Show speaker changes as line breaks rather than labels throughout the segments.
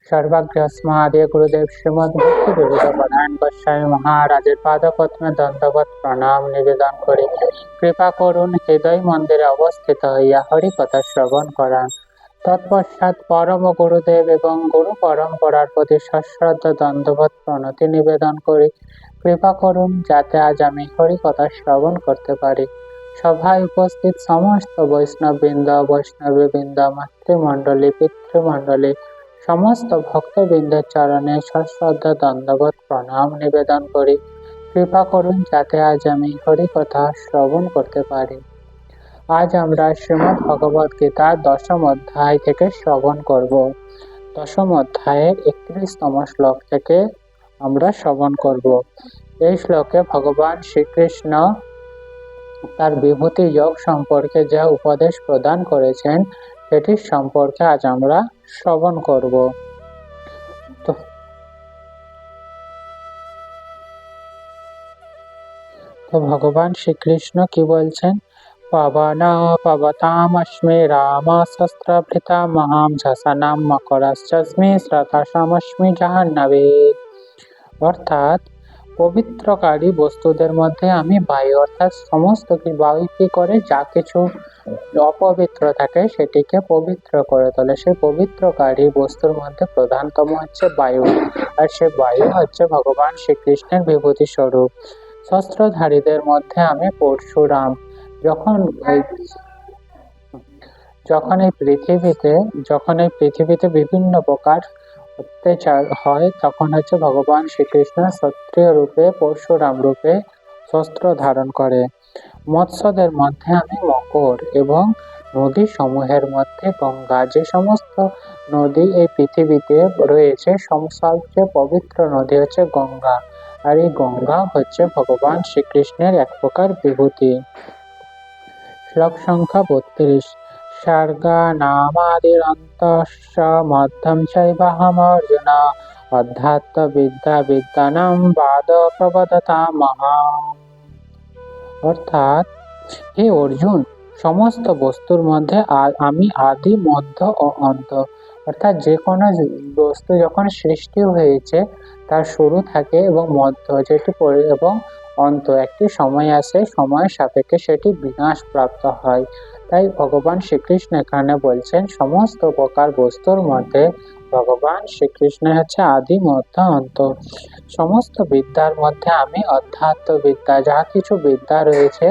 सर्वज्ञस्मादि गुरुदेव श्रीमद् भक्ति विविध प्रदान गोस्वामी महाराजेर पादपद्मे दंडवत प्रणाम निवेदन करी कृपा करुन हृदय मंदिरे अवस्थित हইয়া हरि कथा श्रवण करान। तत्पश्चात परम गुरुदेव एवं गुरु परम्परार प्रति सश्रद्धा दंडवत प्रणति निवेदन करी कृपा करुन जाते आज आमी हरि कथा श्रवण करते पारी। सभाय उपस्थित समस्त वैष्णवबृंद वैष्णवीबृंद मातृमंडली पितृमंडली समस्त भक्तबृंदेर चरणे सश्रद्धा दंडवत प्रणाम निवेदन करी कृपा करुन जाते आज आमी हरि कथा श्रवण करते पारी। आज आमरा श्रीमद् भगवद गीतार दशम अध्याय थेके श्रवण करब। दशम अध्यायेर 31तम श्लोक थेके आमरा श्रवण करब। এই শ্লোকে ভগবান শ্রীকৃষ্ণ তার বিভূতি যোগ সম্পর্কে যা উপদেশ প্রদান করেছেন সেটির সম্পর্কে আজ আমরা শ্রবণ করব। তো ভগবান শ্রীকৃষ্ণ কি বলছেন? পবনা পবতামস্মি রাম শস্ত্রভৃতা মহাম ঝসনাম মকরশ্চস্মি শ্রতাসমস্মি জাহ্নবে। অর্থাৎ পবিত্রকারী বস্তুদের মধ্যে আমি বায়ু, অর্থাৎ সমস্ত বায়ু কি করে যা কিছু অপবিত্র থাকে সেটিকে পবিত্র করে তোলে। সেই পবিত্রকারী বস্তুর মধ্যে প্রধানতম হচ্ছে বায়ু, আর সে বায়ু হচ্ছে ভগবান শ্রীকৃষ্ণের বিভূতি স্বরূপ। শস্ত্রধারীদের মধ্যে আমি পরশুরাম। যখন এই পৃথিবীতে বিভিন্ন প্রকার অত্যাচার হয় তখন হচ্ছে ভগবান শ্রীকৃষ্ণ ক্ষত্রিয় রূপে পরশুরাম রূপে শস্ত্র ধারণ করে। মৎস্যদের মধ্যে আমি মকর এবং নদী সমূহের মধ্যে গঙ্গা। যে সমস্ত নদী এই পৃথিবীতে রয়েছে সবচেয়ে পবিত্র নদী হচ্ছে গঙ্গা, আর এই গঙ্গা হচ্ছে ভগবান শ্রীকৃষ্ণের এক প্রকার বিভূতি। শ্লোক সংখ্যা 32। सर्गा नामादिरन्तश्च मध्यं चैवाहमर्जुन अध्यात्म विद्या विद्यानां वाद प्रवदतामहम्। অর্থাৎ হে অর্জুন, সমস্ত বস্তুর মধ্যে আমি আদি মধ্য ও অন্ত। অর্থাৎ যে কোনো বস্তু যখন সৃষ্টি হয়েছে তার শুরু থাকে এবং মধ্য যেটি এবং অন্ত একটি সময় আসে, সময়ের সাপেক্ষে সেটি বিনাশ প্রাপ্ত হয়। তাই ভগবান শ্রীকৃষ্ণ এখানে বলছেন সমস্ত প্রকার বস্তুর মধ্যে ভগবান শ্রীকৃষ্ণ হচ্ছে আদি মধ্য অন্ত। সমস্ত বিদ্যার মধ্যে আমি অধ্যাত্ম বিদ্যা, যা কিছু বিদ্যা রয়েছে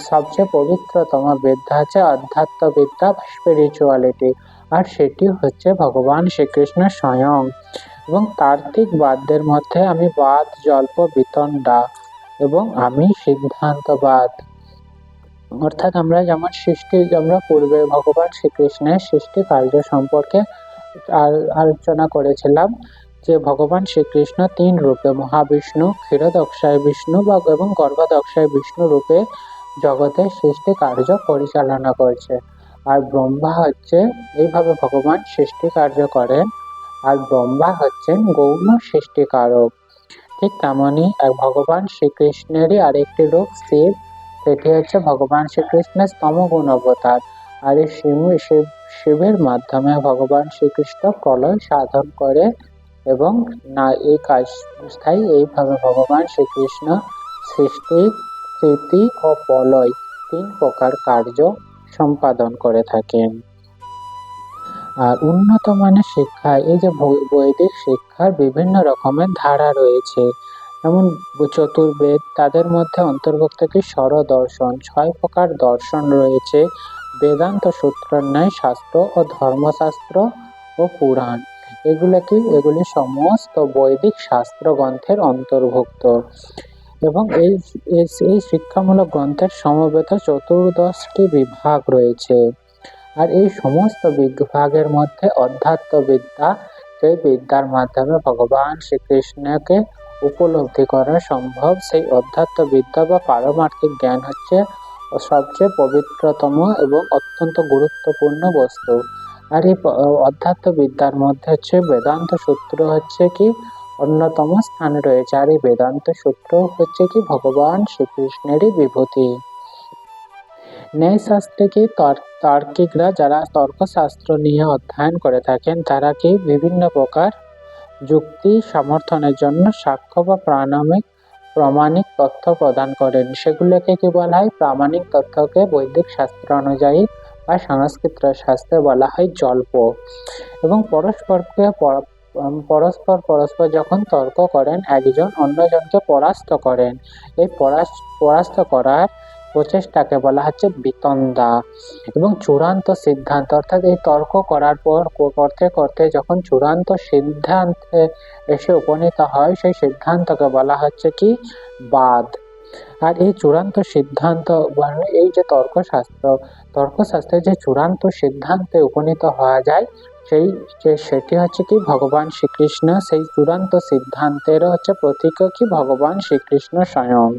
সবচেয়ে পবিত্রতম বিদ্যা হচ্ছে অধ্যাত্ম বিদ্যা, স্পিরিচুয়ালিটি, আর সেটি হচ্ছে ভগবান শ্রীকৃষ্ণ স্বয়ং। এবং তার্কিক বাদদের মধ্যে আমি বাদ জল্প বিতণ্ডা এবং আমি সিদ্ধান্তবাদ। অর্থাৎ আমরা যেমন আমরা পূর্বে ভগবান শ্রীকৃষ্ণের সৃষ্টি কার্য সম্পর্কে আলোচনা করেছিলাম যে ভগবান শ্রীকৃষ্ণ 3 রূপে মহাবিষ্ণু, ক্ষীরোদক্ষায় বিষ্ণু এবং গর্ভদক্ষায় বিষ্ণু রূপে জগতের সৃষ্টি কার্য পরিচালনা করছে। আর ব্রহ্মা হচ্ছে এইভাবে ভগবান সৃষ্টি কার্য করেন, আর ব্রহ্মা হচ্ছেন গৌণ সৃষ্টিকারক। ঠিক তেমনি এক ভগবান শ্রীকৃষ্ণেরই আরেকটি রূপ শিব, সেটি হচ্ছে ভগবান শ্রীকৃষ্ণের স্তমগুণ অবতার। আর এই শিবের মাধ্যমে ভগবান শ্রীকৃষ্ণ প্রলয় সাধন করে এবং এই কাজ এইভাবে ভগবান শ্রীকৃষ্ণ সৃষ্টি, স্থিতি ও প্রলয় 3 প্রকার কার্য সম্পাদন করে থাকেন। আর উন্নত মানের শিক্ষা, এই যে বৈদিক শিক্ষার বিভিন্ন রকমের ধারা রয়েছে, যেমন চতুর্বেদ, তাদের মধ্যে অন্তর্ভুক্ত কি স্বরদর্শন, 6 প্রকার দর্শন রয়েছে, বেদান্ত সূত্র ন্যায় শাস্ত্র ও ধর্মশাস্ত্র ও পুরাণ। এগুলি সমস্ত বৈদিক শাস্ত্র গ্রন্থের অন্তর্ভুক্ত। এবং এই শিক্ষামূলক গ্রন্থের সমবেত 14টি বিভাগ রয়েছে। আর এই সমস্ত বিভাগের মধ্যে অধ্যাত্ম বিদ্যা, সেই বিদ্যার মাধ্যমে ভগবান শ্রীকৃষ্ণকে উপলব্ধি করা সম্ভব, সেই অধ্যাত্ম বিদ্যা বা পারমার্থিক জ্ঞান হচ্ছে সবচেয়ে পবিত্রতম এবং অত্যন্ত গুরুত্বপূর্ণ বস্তু। আর এই অধ্যাত্ম বিদ্যার মধ্যে হচ্ছে বেদান্ত সূত্র হচ্ছে কি অন্যতম স্থানে রয়েছে। আর এই বেদান্ত সূত্র হচ্ছে কি ভগবান শ্রীকৃষ্ণেরই বিভূতি। ন্যায়শাস্ত্রে কি তার্কিকরা যারা তর্কশাস্ত্র নিয়ে অধ্যয়ন করে থাকেন তারা কি বিভিন্ন প্রকার যুক্তি সমর্থনের জন্য সাক্ষ্য বা প্রামাণিক তথ্য প্রদান করেন। সেগুলোকে কি বলা হয়? প্রামাণিক তথ্যকে বৈদিক শাস্ত্র অনুযায়ী বা সংস্কৃত শাস্ত্রে বলা হয় জল্প। এবং পরস্পর যখন তর্ক করেন একজন অন্যজনকে পরাস্ত করেন, এই পরাস্ত করার প্রচেষ্টাকে বলা হচ্ছে বিতণ্ডা। এবং চূড়ান্ত সিদ্ধান্ত অর্থাৎ এই তর্ক করার পর করতে করতে যখন চূড়ান্ত সিদ্ধান্তে এসে উপনীত হয় সেই সিদ্ধান্তকে বলা হচ্ছে কি বাদ। আর এই চূড়ান্ত সিদ্ধান্ত মানে এই যে তর্কশাস্ত্রে যে চূড়ান্ত সিদ্ধান্তে উপনীত হওয়া যায় সেটি হচ্ছে কি ভগবান শ্রীকৃষ্ণ। সেই চূড়ান্ত সিদ্ধান্তের হচ্ছে প্রতীক কি ভগবান শ্রীকৃষ্ণ স্বয়ং।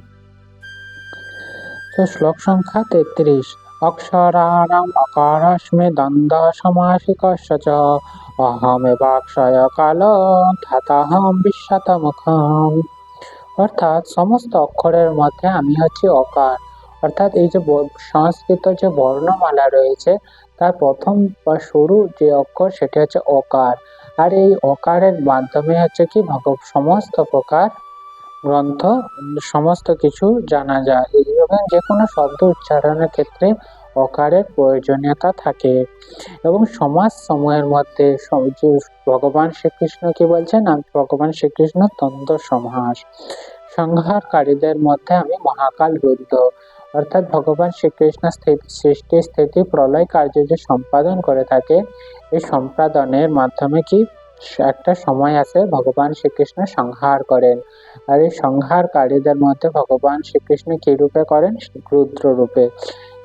তো শ্লোক সংখ্যা 33। অক্ষরাণাম অকারস্মে দ্বন্দ্ব সমাসিকস্য চ অহমেবাক্ষয় কাল ধাতাহম বিশ্বতমুখম। অর্থাৎ সমস্ত অক্ষরের মধ্যে আমি হচ্ছি অকার। অর্থাৎ এই যে সংস্কৃত যে বর্ণমালা রয়েছে তার প্রথম বা শুরু যে অক্ষর সেটি হচ্ছে অকার। আর এই অকারের মাধ্যমে হচ্ছে কি সমস্ত প্রকার গ্রন্থ সমস্ত কিছু জানা যায়। এবং যে কোনো শব্দ উচ্চারণের ক্ষেত্রে অকারের প্রয়োজনীয়তা থাকে। এবং সমাজ সময়ের মধ্যে ভগবান শ্রীকৃষ্ণ কি বলছেন? ভগবান শ্রীকৃষ্ণ দ্বন্দ্ব সমাস। সংহারকারীদের মধ্যে আমি মহাকাল রুদ্র। অর্থাৎ ভগবান শ্রীকৃষ্ণ সৃষ্টি স্থিতি প্রলয় কার্য যে সম্পাদন করে থাকে এই সম্পাদনের মাধ্যমে কি একটা সময় আসে ভগবান শ্রীকৃষ্ণ সংহার করেন। আর এই সংহারকারীদের মধ্যে ভগবান শ্রীকৃষ্ণ কি রূপে করেন? রুদ্র রূপে।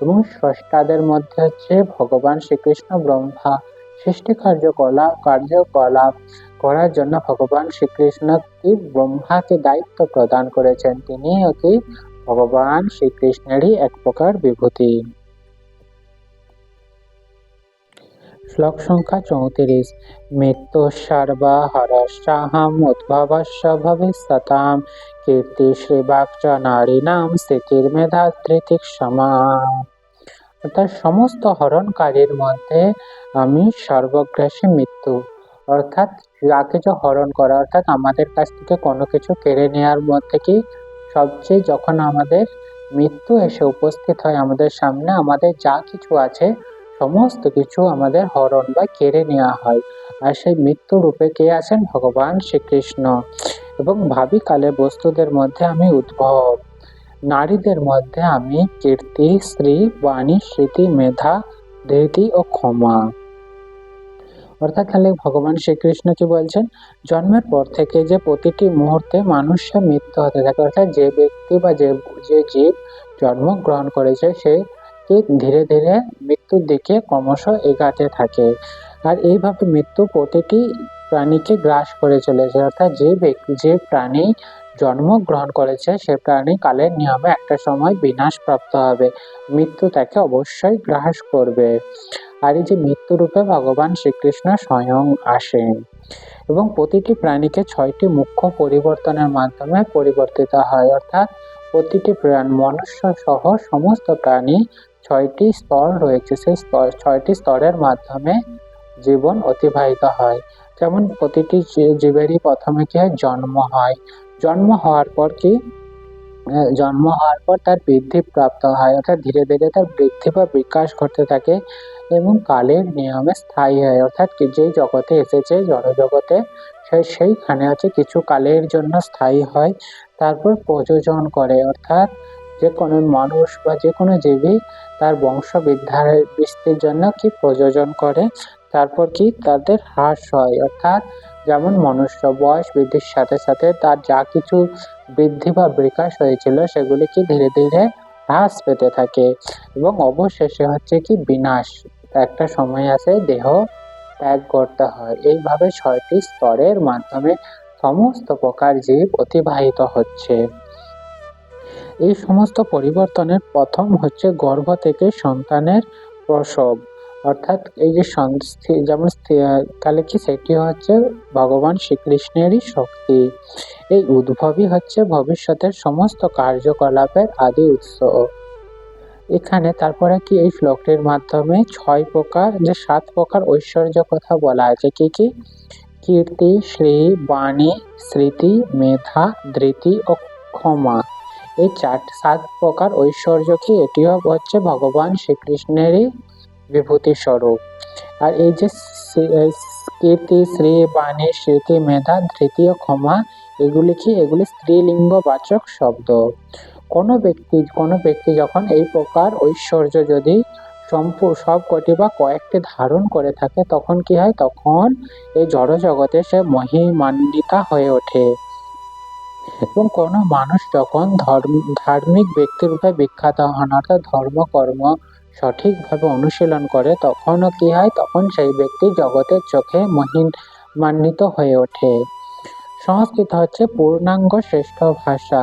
এবং স্রষ্টাদের মধ্যে হচ্ছে ভগবান শ্রীকৃষ্ণ ব্রহ্মা। সৃষ্টি কার্যকলাপ করার জন্য ভগবান শ্রীকৃষ্ণ কি ব্রহ্মাকে দায়িত্ব প্রদান করেছেন। তিনি কি ভগবান শ্রীকৃষ্ণেরই এক প্রকার বিভূতি। শ্লোক সংখ্যা 34। মৃত্যু সর্বা হরশ্চাহম উদ্ভবস্য ভবিষ্যতাম কীর্তি শ্রীবাক্য নারীনাম স্থিতির মেধা ধৃতিক্ষমা। অর্থাৎ সমস্ত হরণকারীর মধ্যে আমি সর্বগ্রাসী মৃত্যু। অর্থাৎ যাকে যে হরণ করা অর্থাৎ আমাদের কাছ থেকে কোনো কিছু কেড়ে নেওয়ার মধ্যে কি সবচেয়ে যখন আমাদের মৃত্যু এসে উপস্থিত হয় আমাদের সামনে, আমাদের যা কিছু আছে সমস্ত কিছু আমাদের হরণ বা কেড়ে নেওয়া হয়। আর সেই মৃত্যু রূপে কে আছেন? ভগবান শ্রীকৃষ্ণ। এবং ভাবি কালে বস্তুদের মধ্যে আমি উদ্ভব, নারীদের মধ্যে আমি কীর্তি, শ্রী, বাণী, স্মৃতি, মেধা, ধৃতি ও ক্ষমা। অর্থাৎ তাহলে ভগবান শ্রীকৃষ্ণ কি বলছেন? জন্মের পর থেকে যে প্রতিটি মুহূর্তে মানুষের মৃত্যু হতে থাকে। অর্থাৎ যে ব্যক্তি বা যে জীব জন্মগ্রহণ করেছে সে ধীরে ধীরে মৃত্যুর দিকে ক্রমশ এগাতে থাকে। আর এইভাবে মৃত্যু প্রতিটি প্রাণীকে গ্রাস করে চলেছে। অর্থাৎ যে প্রাণী জন্মগ্রহণ করেছে সে প্রাণী কালের নিয়মে একটা সময় বিনাশ প্রাপ্ত হবে, মৃত্যু তাকে অবশ্যই গ্রাস করবে। আর এই যে মৃত্যু রূপে ভগবান শ্রীকৃষ্ণ স্বয়ং আসেন। এবং প্রতিটি প্রাণীকে 6টি মুখ্য পরিবর্তনের মাধ্যমে পরিবর্তিত হয়। অর্থাৎ প্রতিটি মনুষ্য সহ সমস্ত প্রাণী 6টি স্তর রয়েছে, সেই 6টি স্তরের মাধ্যমে জীবন অতিবাহিত হয়। যেমন প্রতিটি জীবেরই প্রথমে কি হয়? জন্ম হয়। জন্ম হওয়ার পর তার বৃদ্ধি প্রাপ্ত হয়। অর্থাৎ ধীরে ধীরে তার বৃদ্ধি বা বিকাশ ঘটতে থাকে এবং কালের নিয়মে স্থায়ী হয়। অর্থাৎ যেই জগতে এসেছে জড়জগতে সেইখানে হচ্ছে কিছু কালের জন্য স্থায়ী হয়, তারপর প্রযোজন করে। অর্থাৎ যে কোনো মানুষ বা যে কোনো জীবী তার বংশ বৃদ্ধির জন্য কি প্রযোজন করে, তারপর কি তাদের হ্রাস হয়। অর্থাৎ যেমন মনুষ্য বয়স বৃদ্ধির সাথে সাথে তার যা কিছু বৃদ্ধি বা বিকাশ হয়েছিল সেগুলি কি ধীরে ধীরে হ্রাস পেতে থাকে এবং অবশেষে হচ্ছে কি বিনাশ। একটা সময় আসে দেহ ত্যাগ করতে হয়। এইভাবে 6টি স্তরের মাধ্যমে সমস্ত প্রকার জীব অতিবাহিত হচ্ছে। এই সমস্ত পরিবর্তনের প্রথম হচ্ছে গর্ভ থেকে সন্তানের প্রসব। অর্থাৎ এই যে যেমন তাহলে কি সেটি হচ্ছে ভগবান শ্রীকৃষ্ণেরই শক্তি। এই উদ্ভবই হচ্ছে ভবিষ্যতের সমস্ত কার্যকলাপের আদি উৎস। এখানে তারপরে কি এই শ্লোকটির মাধ্যমে ৬ প্রকার যে ৭ প্রকার ঐশ্বর্য কথা বলা আছে। কি, কি? কীর্তি, শ্রী, বাণী, স্মৃতি, মেধা, ধৃতি ও ক্ষমা। এই ৭ প্রকার ঐশ্বর্য কি এটিও হচ্ছে ভগবান শ্রীকৃষ্ণেরই বিভূতি স্বরূপ। আর এই যে কীর্তি, শ্রী, বাণী, স্মৃতি, মেধা, ধৃতি ও ক্ষমা এগুলি কি? এগুলি স্ত্রীলিঙ্গবাচক শব্দ। কোনো ব্যক্তি যখন এই প্রকার ঐশ্বর্য যদি সবকটি বা কয়েকটি ধারণ করে থাকে তখন কি হয়? তখন এই জড় জগতে সে মহিমান্বিতা হয়ে ওঠে। এবং কোনো মানুষ যখন ধার্মিক ব্যক্তিরূপে বিখ্যাত হন, অর্থাৎ ধর্মকর্ম সঠিকভাবে অনুশীলন করে, তখনও কি হয়? তখন সেই ব্যক্তি জগতের চোখে মহিমান্বিত হয়ে ওঠে। সংস্কৃত হচ্ছে পূর্ণাঙ্গ শ্রেষ্ঠ ভাষা,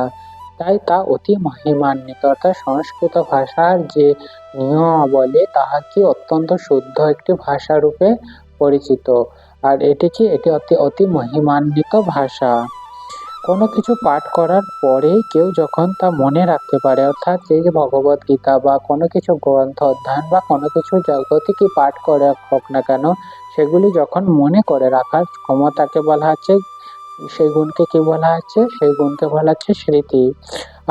তাই তা অতি মহিমান্বিত। অর্থাৎ সংস্কৃত ভাষার যে নিয়মাবলী তাহা কি অত্যন্ত শুদ্ধ একটি ভাষা রূপে পরিচিত। আর এটি অতি মহিমান্বিত ভাষা। কোনো কিছু পাঠ করার পরে কেউ যখন তা মনে রাখতে পারে, অর্থাৎ এই যে ভগবত গীতা বা কোনো কিছু গ্রন্থ অধ্যয়ন বা কোনো কিছু জগতে পাঠ করে হোক না কেন, সেগুলি যখন মনে করে রাখার ক্ষমতাকে বলা হচ্ছে, সেই গুণকে কি বলা হচ্ছে? সেই গুণকে বলা হচ্ছে স্মৃতি।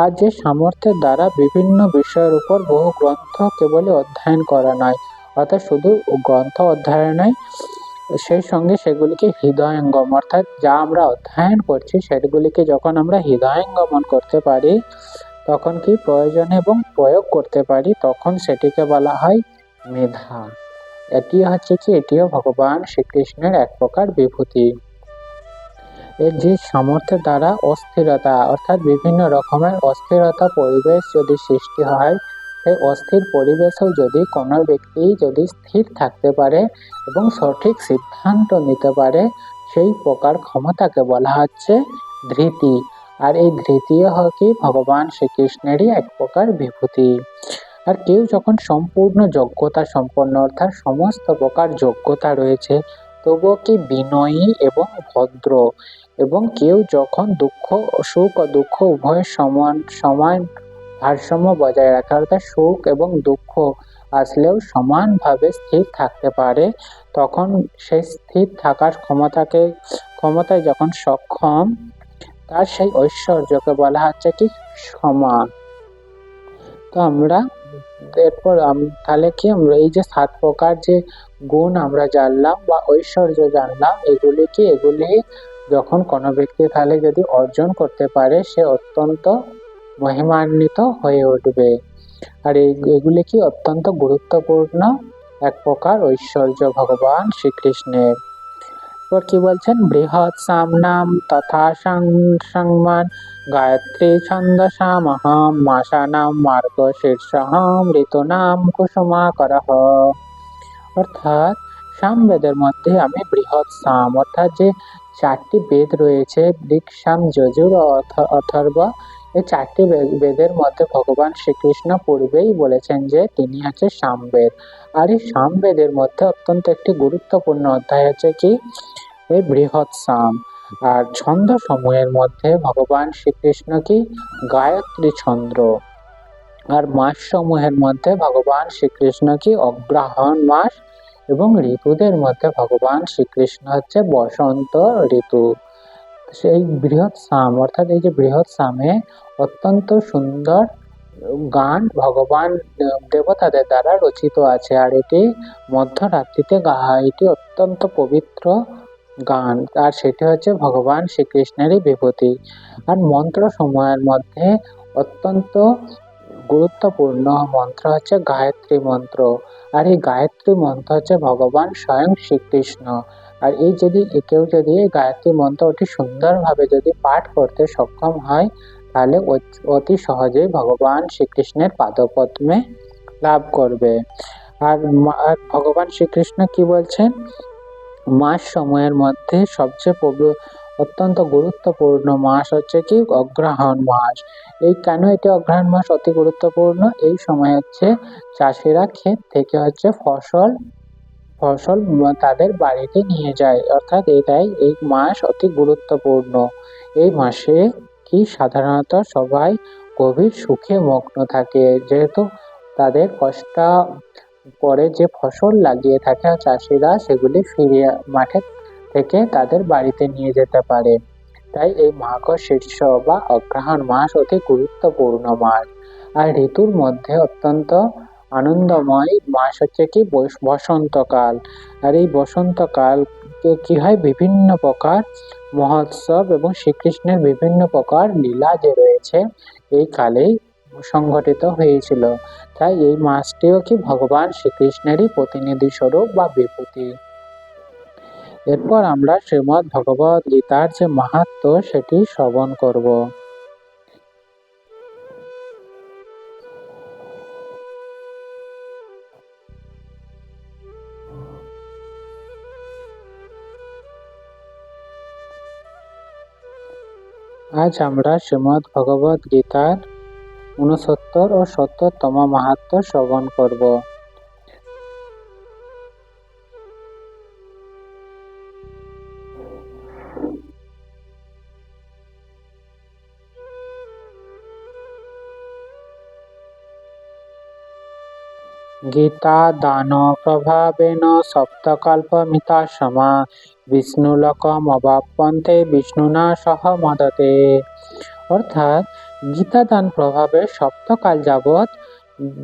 আর যে সামর্থ্যের দ্বারা বিভিন্ন বিষয়ের উপর বহু গ্রন্থ কেবলই অধ্যয়ন করা নয়, অর্থাৎ শুধু গ্রন্থ অধ্যয়ন নয়, সেই সঙ্গে সেগুলিকে হৃদয়ঙ্গম, অর্থাৎ যা আমরা অধ্যয়ন করছি সেগুলিকে যখন আমরা হৃদয়ঙ্গমন করতে পারি, তখন কি প্রয়োজনে এবং প্রয়োগ করতে পারি, তখন সেটিকে বলা হয় মেধা। এটিও ভগবান শ্রীকৃষ্ণের এক প্রকার বিভূতি। এর যে সামর্থ্যের দ্বারা অস্থিরতা, অর্থাৎ বিভিন্ন রকমের অস্থিরতা পরিবেশ যদি সৃষ্টি হয়, সেই অস্থির পরিবেশেও যদি কোনো ব্যক্তি যদি স্থির থাকতে পারে এবং সঠিক সিদ্ধান্ত নিতে পারে, সেই প্রকার ক্ষমতাকে বলা হচ্ছে ধৃতি। আর এই ধৃতিও হয় কি ভগবান শ্রীকৃষ্ণেরই এক প্রকার বিভূতি। আর কেউ যখন সম্পূর্ণ যোগ্যতা সম্পন্ন, অর্থাৎ সমস্ত প্রকার যোগ্যতা রয়েছে, তবুও কি বিনয়ী এবং ভদ্র, এবং কেউ যখন সুখ ও দুঃখ উভয়ের সমান ভারসাম্য বজায় রাখে, অর্থাৎ সুখ এবং দুঃখ আসলেও সমানভাবে স্থির থাকতে পারে, তখন সেই স্থির থাকার ক্ষমতায় যখন সক্ষম, তার সেই ঐশ্বর্যকে বলা হচ্ছে কি ক্ষমা। তো আমরা এরপর তাহলে কি আমরা এই যে ৭ প্রকার যে গুণ আমরা জানলাম বা ঐশ্বর্য জানলাম, এগুলি যখন কোনো ব্যক্তি তাহলে যদি অর্জন করতে পারে, সে অত্যন্ত মহিমান্বিত হয়ে উঠবে। আর এগুলি কি অত্যন্ত গুরুত্বপূর্ণ এক প্রকার ঐশ্বর্য ভগবান শ্রীকৃষ্ণের। এবার কি বলছেন? বৃহৎ সামনাম তথা সংমান গায়ত্রী ছন্দসামহম মাসানাম মার্গশীর্ষহম ঋতুনাম কুসুমাকরঃ। অর্থাৎ সামবেদের মধ্যে আমি বৃহৎ সাম, অর্থাৎ যে ৪টি বেদ রয়েছে, ঋক, সাম, যজুর ও অথর্ব, এই ৪টি বেদের মধ্যে ভগবান শ্রীকৃষ্ণ পূর্বেই বলেছেন যে তিনি হচ্ছে সামবেদ। আর এই সামবেদের মধ্যে অত্যন্ত একটি গুরুত্বপূর্ণ অধ্যায় হচ্ছে কি এই বৃহৎ সাম। আর ছন্দ সমূহের মধ্যে ভগবান শ্রীকৃষ্ণ কি গায়ত্রী ছন্দ। আর মাস সমূহের মধ্যে ভগবান শ্রীকৃষ্ণ কি অগ্রহায়ণ মাস, এবং ঋতুদের মধ্যে ভগবান শ্রীকৃষ্ণ হচ্ছে বসন্ত ঋতু। সেই বৃহৎ সাম, অর্থাৎ এই যে বৃহৎ সামে অত্যন্ত সুন্দর গান ভগবান দেবতাদের দ্বারা রচিত আছে। আর এটি মধ্যরাত্রিতে গাওয়া হয়, এটি অত্যন্ত পবিত্র গান, আর সেটি হচ্ছে ভগবান শ্রীকৃষ্ণেরই বিভূতি। আর মন্ত্র সমূহের মধ্যে অত্যন্ত গুরুত্বপূর্ণ মন্ত্র হচ্ছে গায়ত্রী মন্ত্র। আর এই গায়ত্রী মন্ত্র হচ্ছে ভগবান স্বয়ং শ্রীকৃষ্ণ। আর কেউ যদি এই গায়ত্রী মন্ত্র অতি সুন্দরভাবে যদি পাঠ করতে সক্ষম হয়, তাহলে অতি সহজেই ভগবান শ্রীকৃষ্ণের পাদপদ্মে লাভ করবে। আর ভগবান শ্রীকৃষ্ণ কি বলছেন? মাস সময়ের মধ্যে সবচেয়ে অত্যন্ত গুরুত্বপূর্ণ মাস হচ্ছে কি অগ্রহায়ণ মাস। কেন এটি অগ্রহায়ণ মাস অতি গুরুত্বপূর্ণ? এই সময় হচ্ছে চাষিরা ক্ষেত থেকে হচ্ছে ফসল তাদের বাড়িতে নিয়ে যায়, অর্থাৎ এই মাস অতি গুরুত্বপূর্ণ। এই মাসে কি সাধারণত সবাই গভীর সুখে মগ্ন থাকে, যেহেতু তাদের কষ্ট পরে যে ফসল লাগিয়ে থাকে চাষিরা সেগুলি ফিরিয়ে মাঠে থেকে তাদের বাড়িতে নিয়ে যেতে পারে। তাই এই মাঘ শীর্ষ বা অগ্রহায়ণ মাস অতি গুরুত্বপূর্ণ মাস। আর ঋতুর মধ্যে অত্যন্ত আনন্দময় মাস হচ্ছে কি বসন্তকাল। আর এই বসন্তকাল কি হয়, বিভিন্ন প্রকার মহোৎসব এবং শ্রীকৃষ্ণের বিভিন্ন প্রকার লীলা যে রয়েছে এই কালেই সংঘটিত হয়েছিল। তাই এই মাসটিও কি ভগবান শ্রীকৃষ্ণেরই প্রতিনিধি স্বরূপ বা বিভূতি। এরপর আমরা শ্রীমদ্ ভগবদ গীতার যে মাহাত্ম্য সেটি শ্রবণ করব। আজ আমরা শ্রীমদ্ ভগবদ গীতার 69 ও 70তম মাহাত্ম্য শ্রবণ করব। গীতা দান প্রভাবেন সপ্তকল্পমিতা সমা বিষ্ণুলোকমবাপ্যন্তে বিষ্ণুনা সহ মদতে। অর্থাৎ গীতা দান প্রভাবে সপ্তকাল যাবৎ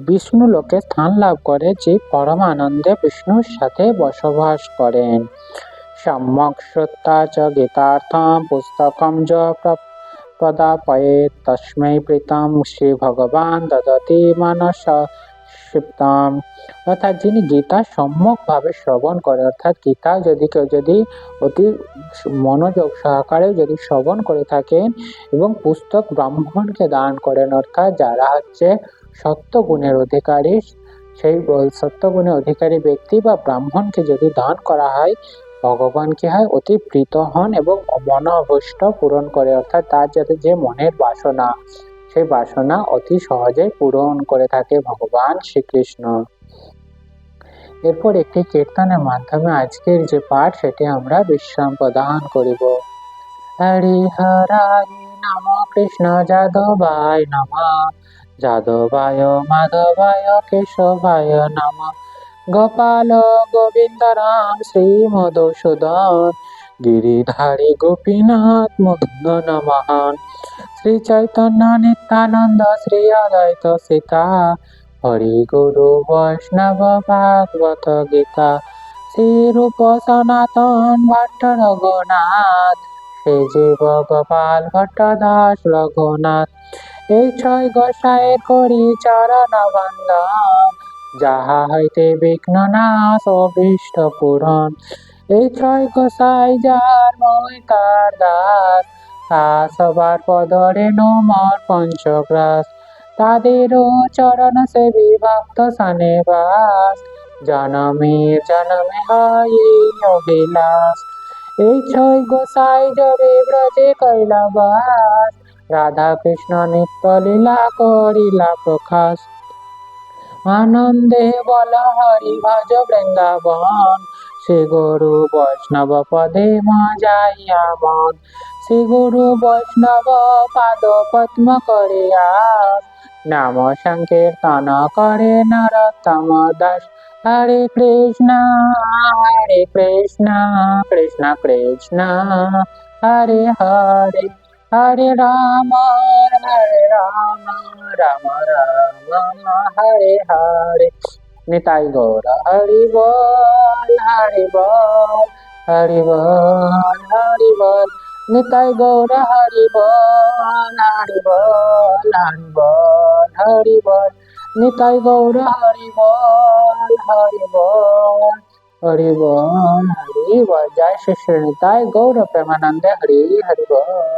বিষ্ণু লোকে স্থান লাভ করে, যে পরম আনন্দে বিষ্ণুর সাথে বসবাস করেন। সম্যক শ্রুত্বা চ গীতার্থম পুস্তকম য প্রদাপয়েৎ তস্মৈ প্রীতম শ্রী ভগবান দদতি মানস ক্ষিপ্তম। অর্থাৎ যিনি গীতা সম্যক ভাবে শ্রবণ করে, অর্থাৎ গীতা কেউ যদি অতি মনোযোগ সহকারে যদি শ্রবণ করে থাকেন এবং পুস্তক ব্রাহ্মণকে দান করেন, অর্থাৎ যারা হচ্ছে সত্যগুণের অধিকারী, সেই সত্যগুণের অধিকারী ব্যক্তি বা ব্রাহ্মণকে যদি দান করা হয়, ভগবান কি হয় অতি প্রীত হন এবং মনোভীষ্ট পূরণ করে। অর্থাৎ তার যাতে যে মনের বাসনা, সেই বাসনা অতি সহজে পূরণ করে থাকে ভগবান শ্রীকৃষ্ণ। এরপর একটি কীর্তনের মাধ্যমে আজকের যে পাঠ সেটি আমরা বিশ্রাম প্রদান করিব। হরি হরি নম কৃষ্ণ যাদবায় নম, যাদবায় মাধবায় কেশবায় নম, গোপাল গোবিন্দ রাম শ্রী মধুসূদন, গিরিধারী গোপীনাথ মুকুন্দ নমঃ। শ্রী চৈতন্য নিত্যানন্দ শ্রী অদ্বৈত সীতা, হরি গুরু বৈষ্ণব ভাগবত গীতা, শ্রী রূপ সনাতন ভট্ট রঘুনাথ, শ্রী জীব গোপাল ভট্ট দাস রঘুনাথ। এই 6 গোসাইয়ের করি চরণ বন্দন, যাহা হইতে বিঘ্ন নাশ অভীষ্ট পূরণ। এই 6 গোসাই যার মই তার দাস, সবার পদরেণু মর পঞ্চগ্রাস, তাদেরও চরণ সেবী ভক্ত সানে বাস, জনমের জনমে হয় এই অভিলাষ। এই 6 গোসাই যবে ব্রজে কইলা বাস, রাধা কৃষ্ণ নিত্য লীলা করিলা প্রকাশ। আনন্দে বল হরি ভজ বৃন্দাবন, শ্রী গুরু বৈষ্ণব পদে মজাইয়া মন। শ্রী গুরু বৈষ্ণব পাদ পদ্ম করে আস, নাম সংকীর্তন করে নরোত্তম দাস। হরে কৃষ্ণ কৃষ্ণ কৃষ্ণ হরে হরে, হরে রাম রাম রাম হরে হরে। নিতাই গৌর হরি বল হরি বল, হরি বল হরি বল। নিতাই গৌর হরি বল হরি বল, হরি বল হরি বল। নিতাই গৌর হরি বল হরি বল, হরি বল হরি বল। জয় শ্রী শ্রী নিতাই গৌর প্রেমানন্দে হরি হরি বল।